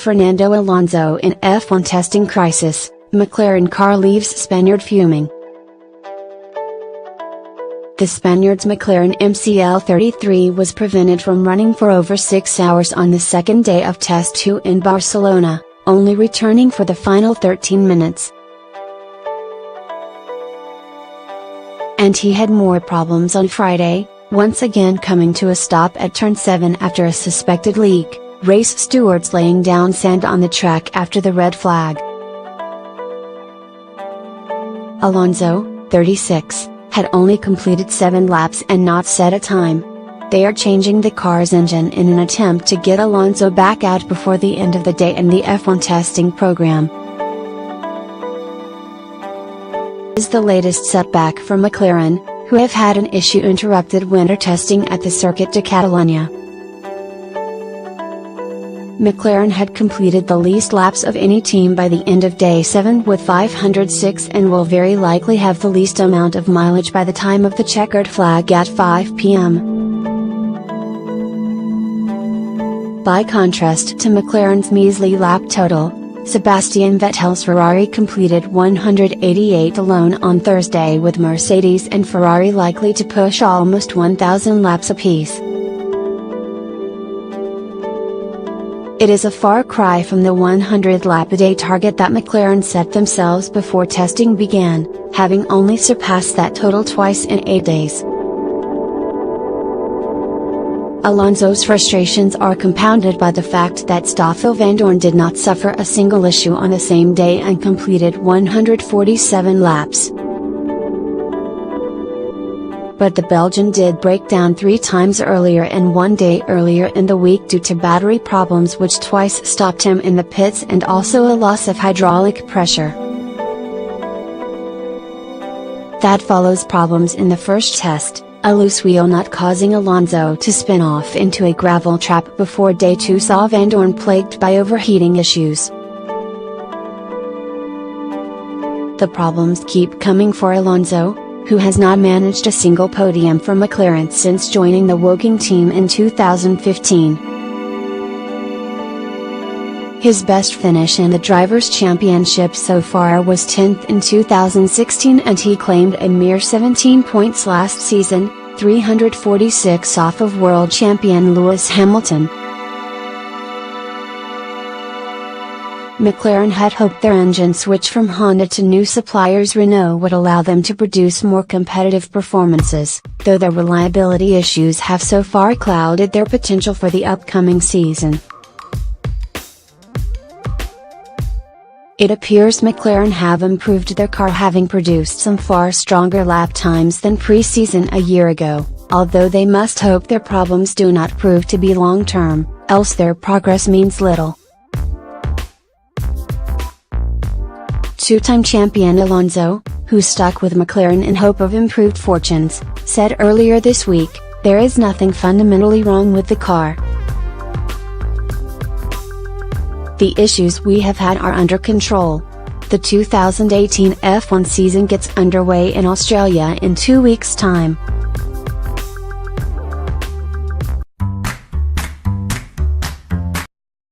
Fernando Alonso in F1 testing crisis, McLaren car leaves Spaniard fuming. The Spaniard's McLaren MCL33 was prevented from running for over 6 hours on the second day of Test 2 in Barcelona, only returning for the final 13 minutes. And he had more problems on Friday, once again coming to a stop at turn 7 after a suspected leak, race stewards laying down sand on the track after the red flag. Alonso, 36, had only completed 7 laps and not set a time. They are changing the car's engine in an attempt to get Alonso back out before the end of the day in the F1 testing program. Is the latest setback for McLaren, who have had an issue interrupted winter testing at the Circuit de Catalunya. McLaren had completed the least laps of any team by the end of day 7 with 506 and will very likely have the least amount of mileage by the time of the checkered flag at 5 p.m. By contrast to McLaren's measly lap total, Sebastian Vettel's Ferrari completed 188 alone on Thursday, with Mercedes and Ferrari likely to push almost 1,000 laps apiece. It is a far cry from the 100-lap-a-day target that McLaren set themselves before testing began, having only surpassed that total twice in 8 days. Alonso's frustrations are compounded by the fact that Stoffel Vandoorne did not suffer a single issue on the same day and completed 147 laps. But the Belgian did break down 3 times earlier and 1 day earlier in the week due to battery problems, which twice stopped him in the pits, and also a loss of hydraulic pressure. That follows problems in the first test, a loose wheel nut causing Alonso to spin off into a gravel trap before day 2 saw Vandoorne plagued by overheating issues. The problems keep coming for Alonso, who has not managed a single podium for McLaren since joining the Woking team in 2015. His best finish in the Drivers' Championship so far was 10th in 2016, and he claimed a mere 17 points last season, 346 off of world champion Lewis Hamilton. McLaren had hoped their engine switch from Honda to new suppliers Renault would allow them to produce more competitive performances, though their reliability issues have so far clouded their potential for the upcoming season. It appears McLaren have improved their car, having produced some far stronger lap times than pre-season a year ago, although they must hope their problems do not prove to be long-term, else their progress means little. Two-time champion Alonso, who stuck with McLaren in hope of improved fortunes, said earlier this week, "There is nothing fundamentally wrong with the car. The issues we have had are under control." The 2018 F1 season gets underway in Australia in 2 weeks' time.